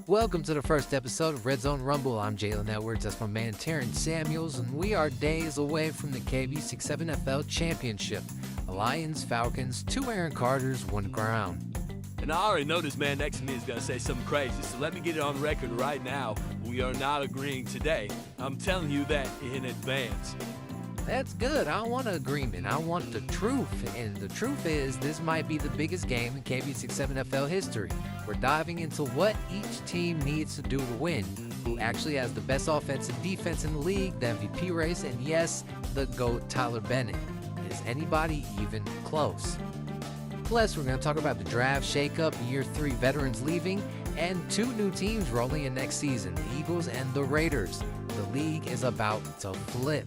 Welcome to the first episode of Red Zone Rumble. I'm Jalen Edwards, that's my man Terrence Samuels, and we are days away from the KB67 FL Championship. The Lions, Falcons, 2 Aaron Carters, 1 crown. And I already know this man next to me is going to say something crazy, so let me get it on record right now. We are not agreeing today. I'm telling you that in advance. That's good. I don't want an agreement. I want the truth. And the truth is, this might be the biggest game in KB67 FL history. We're diving into what each team needs to do to win, who actually has the best offense and defense in the league, the MVP race, and yes, the GOAT Tyler Bennet. Is anybody even close? Plus, we're going to talk about the draft shakeup, year 3 veterans leaving, and 2 new teams rolling in next season, the Eagles and the Raiders. The league is about to flip.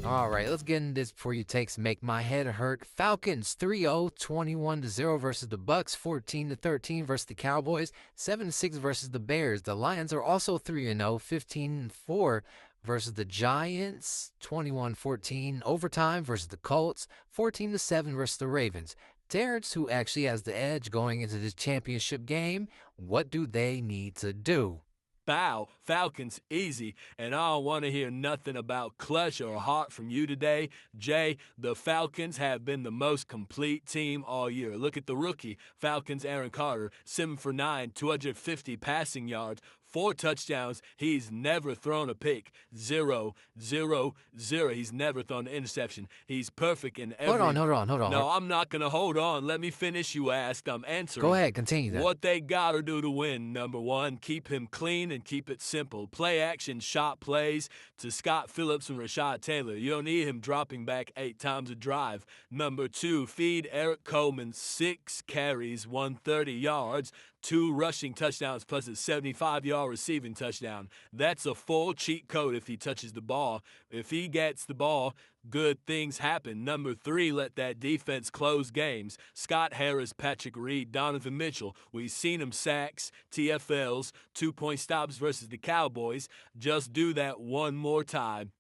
All right, let's get into this before you takes make my head hurt. Falcons 3-0, 21-0 versus the Bucks, 14-13 versus the Cowboys, 7-6 versus the Bears. The Lions are also 3-0, 15-4 versus the Giants, 21-14 overtime versus the Colts, 14-7 versus the Ravens. Terrence, who actually has the edge going into this championship game, what do they need to do? Bow, Falcons, easy, and I don't want to hear nothing about clutch or heart from you today. Jay, the Falcons have been the most complete team all year. Look at the rookie, Falcons Aaron Carter, 7 for 9, 250 passing yards, 4 touchdowns. He's never thrown a pick. 0, 0, 0. He's never thrown an interception. He's perfect in every... Hold on. No, I'm not going to hold on. Let me finish, you asked. I'm answering. Go ahead, continue that. What they got to do to win, number 1, keep him clean and keep it simple. Play action, shot plays to Scott Phillips and Rashad Taylor. You don't need him dropping back 8 times a drive. Number 2, feed Eric Coleman 6 carries, 130 yards, 2 rushing touchdowns plus a 75-yard receiving touchdown. That's a full cheat code if he touches the ball. If he gets the ball, good things happen. Number 3, let that defense close games. Scott Harris, Patrick Reed, Donovan Mitchell. We've seen him sacks, TFLs, 2-point stops versus the Cowboys. Just do that one more time.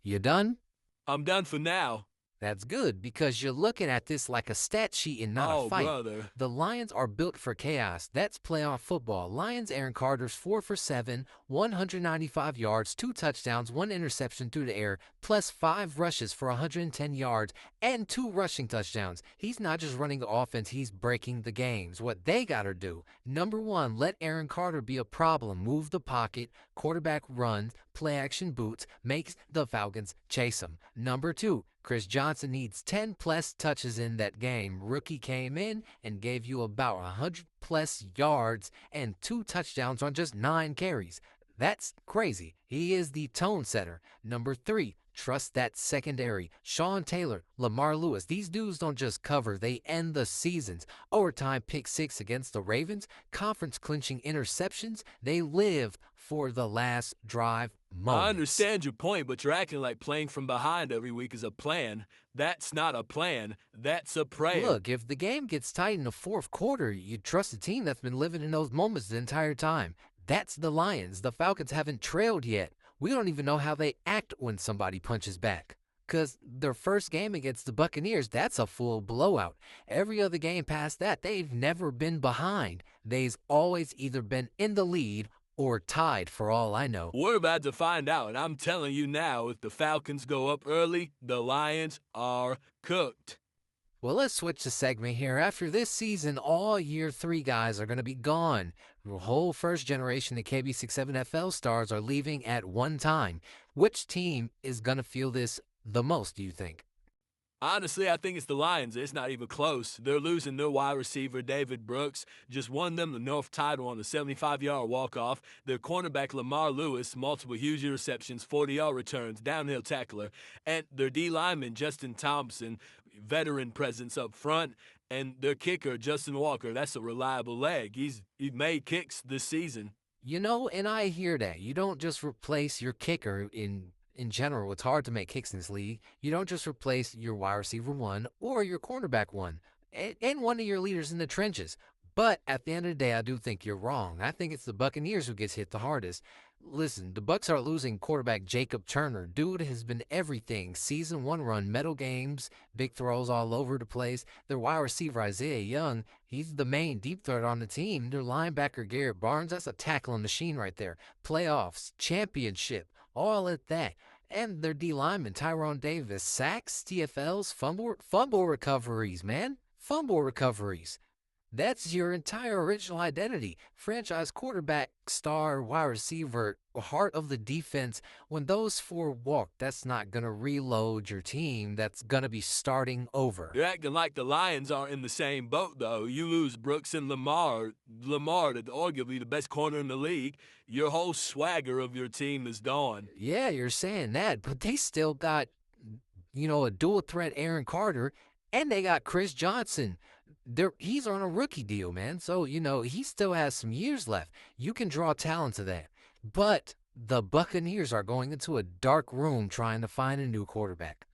You done? I'm done for now. That's good, because you're looking at this like a stat sheet and not a fight. Brother. The Lions are built for chaos. That's playoff football. Lions Aaron Carter's 4 for 7, 195 yards, 2 touchdowns, 1 interception through the air, plus 5 rushes for 110 yards and 2 rushing touchdowns. He's not just running the offense, he's breaking the games. What they got to do, number 1, let Aaron Carter be a problem. Move the pocket, quarterback runs, play action boots, makes the Falcons chase him. Number 2, Chris Johnson needs 10-plus touches in that game. Rookie came in and gave you about 100-plus yards and 2 touchdowns on just 9 carries. That's crazy. He is the tone setter. Number 3, trust that secondary. Sean Taylor, Lamar Lewis. These dudes don't just cover, they end the seasons. Overtime pick 6 against the Ravens. Conference clinching interceptions. They live for the last drive moments. I understand your point, but you're acting like playing from behind every week is a plan. That's not a plan. That's a prayer. Look, if the game gets tight in the 4th quarter, you trust a team that's been living in those moments the entire time. That's the Lions. The Falcons haven't trailed yet. We don't even know how they act when somebody punches back. Because their first game against the Buccaneers, that's a full blowout. Every other game past that, they've never been behind. They've always either been in the lead or tied, for all I know. We're about to find out, and I'm telling you now, if the Falcons go up early, the Lions are cooked. Well, let's switch the segment here. After this season, all year 3 guys are going to be gone. The whole first generation of KB67 FL stars are leaving at one time. Which team is going to feel this the most, do you think? Honestly, I think it's the Lions. It's not even close. They're losing their wide receiver, David Brooks. Just won them the North title on a 75-yard walk-off. Their cornerback, Lamar Lewis, multiple huge interceptions, 40-yard returns, downhill tackler. And their D-lineman, Justin Thompson, veteran presence up front. And their kicker, Justin Walker, that's a reliable leg. He's made kicks this season. You know, and I hear that. You don't just replace your kicker in general. It's hard to make kicks in this league. You don't just replace your wide receiver 1 or your cornerback 1 and one of your leaders in the trenches. But at the end of the day, I do think you're wrong. I think it's the Buccaneers who gets hit the hardest. Listen, the Bucks are losing quarterback Jacob Turner. Dude has been everything. Season 1 run, medal games, big throws all over the place. Their wide receiver Isaiah Young, he's the main deep threat on the team. Their linebacker Garrett Barnes, that's a tackling machine right there. Playoffs, championship, all at that. And their D lineman Tyrone Davis, sacks, TFLs, fumble recoveries, man. Fumble recoveries. That's your entire original identity. Franchise quarterback, star, wide receiver, heart of the defense. When those four walk, that's not going to reload your team. That's going to be starting over. You're acting like the Lions are in the same boat, though. You lose Brooks and Lamar, arguably the best corner in the league. Your whole swagger of your team is gone. Yeah, you're saying that, but they still got, a dual threat Aaron Carter, and they got Chris Johnson. He's on a rookie deal, man. So, he still has some years left. You can draw talent to that. But the Buccaneers are going into a dark room trying to find a new quarterback.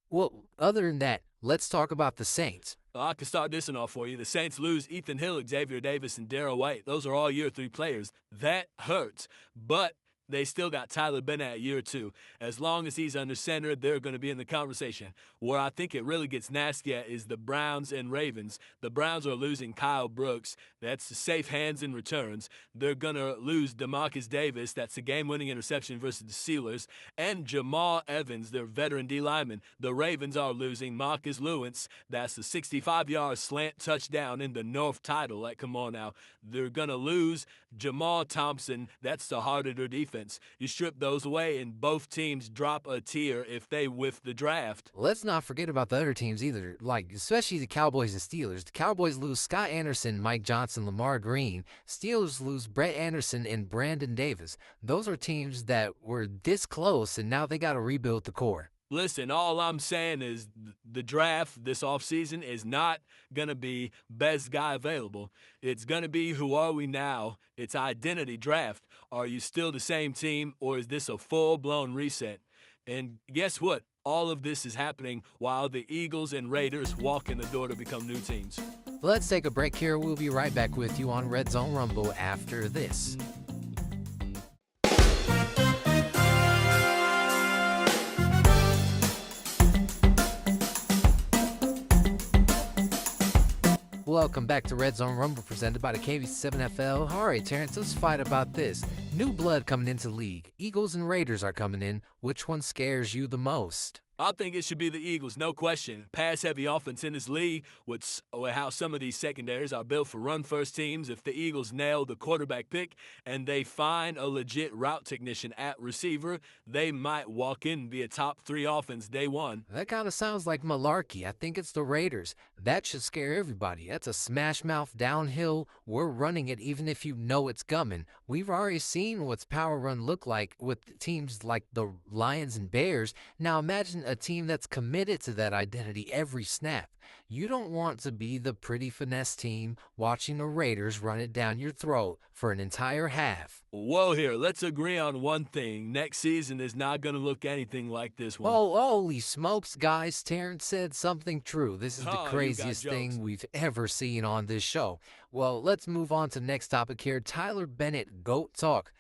Well, other than that, let's talk about the Saints. I can start this one off for you. The Saints lose Ethan Hill, Xavier Davis, and Darrell White. Those are all year 3 players. That hurts. But they still got Tyler Bennet at year 2. As long as he's under center, they're going to be in the conversation. Where I think it really gets nasty at is the Browns and Ravens. The Browns are losing Kyle Brooks. That's the safe hands and returns. They're going to lose DeMarcus Davis. That's the game-winning interception versus the Steelers. And Jamal Evans, their veteran D lineman. The Ravens are losing Marcus Lewis. That's the 65-yard slant touchdown in the North title. Like, come on now. They're going to lose Jamal Thompson. That's the heart of their defense. You strip those away, and both teams drop a tier if they whiff the draft. Let's not forget about the other teams either, especially the Cowboys and Steelers. The Cowboys lose Scott Anderson, Mike Johnson, Lamar Green. Steelers lose Brett Anderson and Brandon Davis. Those are teams that were this close, and now they got to rebuild the core. Listen, all I'm saying is the draft this offseason is not going to be best guy available. It's going to be who are we now? It's identity draft. Are you still the same team, or is this a full-blown reset? And guess what? All of this is happening while the Eagles and Raiders walk in the door to become new teams. Let's take a break here. We'll be right back with you on Red Zone Rumble after this. Welcome back to Red Zone Rumble, presented by the KB7FL. All right, Terrence, let's fight about this. New blood coming into the league. Eagles and Raiders are coming in. Which one scares you the most? I think it should be the Eagles, no question. Pass-heavy offense in this league, with how some of these secondaries are built for run-first teams. If the Eagles nail the quarterback pick and they find a legit route technician at receiver, they might walk in and be a top 3 offense day one. That kind of sounds like malarkey. I think it's the Raiders. That should scare everybody. That's a smash-mouth downhill. We're running it even if you know it's coming. We've already seen what's power run look like with teams like the Lions and Bears. Now imagine a team that's committed to that identity every snap. You don't want to be the pretty finesse team watching the Raiders run it down your throat for an entire half. Whoa here, let's agree on one thing. Next season is not going to look anything like this one. Oh, holy smokes, guys. Terrence said something true. This is the craziest thing we've ever seen on this show. Well, let's move on to the next topic here. Tyler Bennet, GOAT Talk.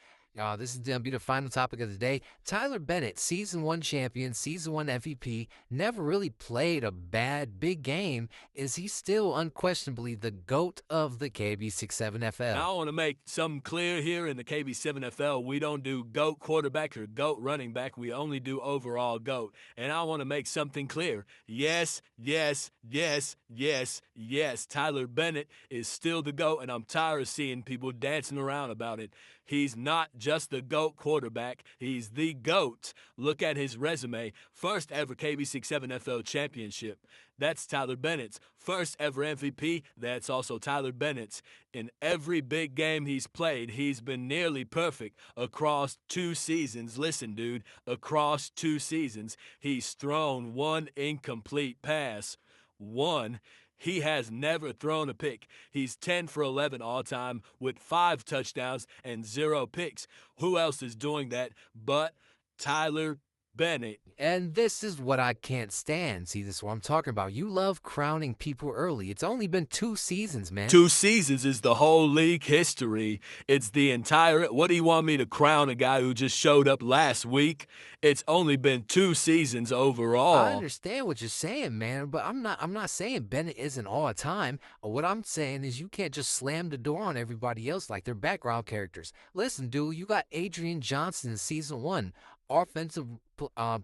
This is going to be the final topic of the day. Tyler Bennet, Season 1 champion, Season 1 MVP, never really played a bad big game. Is he still unquestionably the GOAT of the KB67FL? Now, I want to make something clear here in the KB7FL. We don't do GOAT quarterback or GOAT running back. We only do overall GOAT. And I want to make something clear. Yes, yes, yes, yes, yes. Tyler Bennet is still the GOAT, and I'm tired of seeing people dancing around about it. He's not just the GOAT quarterback. He's the GOAT. Look at his resume. First ever KB67FL championship. That's Tyler Bennett's. First ever MVP. That's also Tyler Bennett's. In every big game he's played, he's been nearly perfect across 2 seasons. Listen, dude, across 2 seasons, he's thrown 1 incomplete pass. 1. He has never thrown a pick. He's 10 for 11 all-time with 5 touchdowns and 0 picks. Who else is doing that but Tyler Bennet. And this is what I can't stand. See, this is what I'm talking about. You love crowning people early. It's only been 2 seasons, man. 2 seasons is the whole league history. It's the entire. What do you want me to crown a guy who just showed up last week? It's only been 2 seasons overall. I understand what you're saying, man, but I'm not saying Bennett isn't all the time. What I'm saying is you can't just slam the door on everybody else like they're background characters. Listen, dude, you got Adrian Johnson in season 1, offensive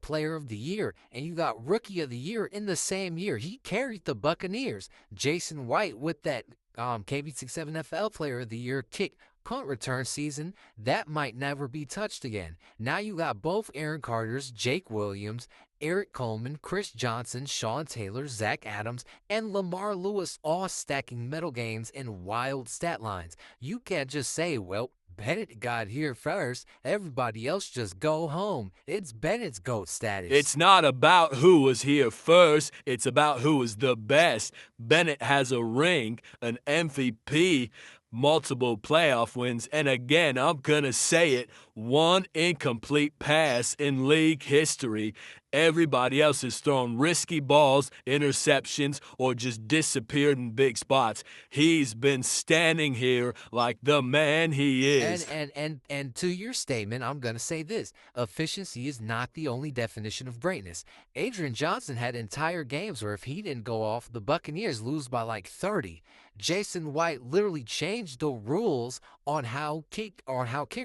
player of the year, and you got rookie of the year in the same year. He carried the Buccaneers. Jason White with that KB67 FL player of the year kick punt return season that might never be touched again. Now you got both Aaron Carters, Jake Williams, Eric Coleman, Chris Johnson, Sean Taylor, Zach Adams, and Lamar Lewis all stacking medal games in wild stat lines. You can't just say, well, Bennett got here first. Everybody else just go home. It's Bennett's GOAT status. It's not about who was here first. It's about who was the best. Bennet has a ring, an MVP, multiple playoff wins, and again, I'm gonna say it, 1 incomplete pass in league history. Everybody else has thrown risky balls, interceptions, or just disappeared in big spots. He's been standing here like the man he is. And to your statement, I'm gonna say this: efficiency is not the only definition of greatness. Adrian Johnson had entire games where if he didn't go off, the Buccaneers lose by like 30. Jason White literally changed the rules on how kick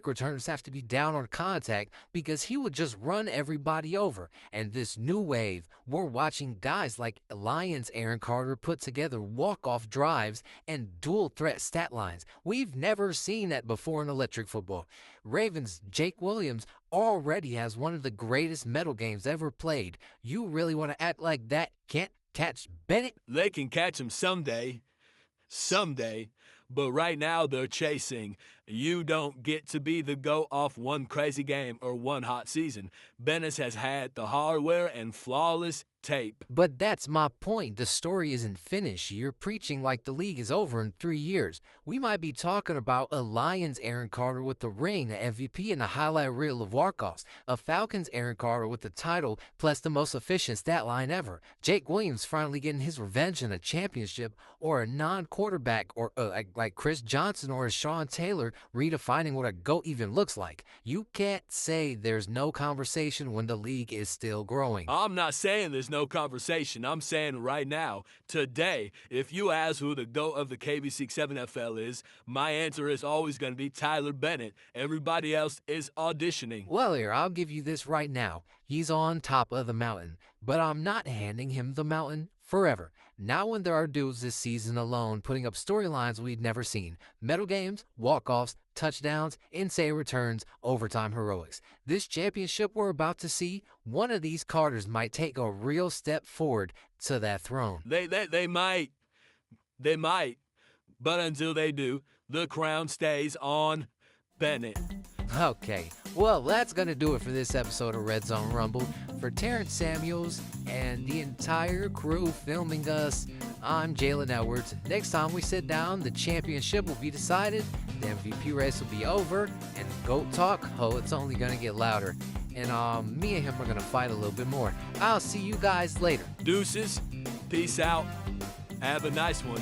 returners have to be down on contact because he would just run everybody over. And this new wave, we're watching guys like Lions Aaron Carter put together walk-off drives and dual threat stat lines. We've never seen that before in electric football. Ravens Jake Williams already has one of the greatest medal games ever played. You really want to act like that can't catch Bennett? They can catch him someday, but right now they're chasing. You don't get to be the GOAT off one crazy game or one hot season. Bennet has had the hardware and flawless tape. But that's my point. The story isn't finished. You're preaching like the league is over in 3 years. We might be talking about a Lions Aaron Carter with the ring, the MVP, and a highlight reel of walk-offs. A Falcons Aaron Carter with the title plus the most efficient stat line ever. Jake Williams finally getting his revenge in a championship, or a non-quarterback or like Chris Johnson or a Sean Taylor redefining what a GOAT even looks like. You can't say there's no conversation when the league is still growing. I'm not saying there's no conversation. I'm saying right now, today, if you ask who the GOAT of the KB67FL is, my answer is always going to be Tyler Bennet. Everybody else is auditioning. Well, here, I'll give you this right now. He's on top of the mountain, but I'm not handing him the mountain forever. Now when there are dudes this season alone putting up storylines we'd never seen. Medal games, walk-offs, touchdowns, insane returns, overtime heroics. This championship we're about to see, one of these Carters might take a real step forward to that throne. They might. But until they do, the crown stays on Bennet. Okay, well, that's going to do it for this episode of Red Zone Rumble. For Terrence Samuels and the entire crew filming us, I'm Jalen Edwards. Next time we sit down, the championship will be decided, the MVP race will be over, and GOAT talk, oh, it's only going to get louder. And me and him are going to fight a little bit more. I'll see you guys later. Deuces, peace out, have a nice one.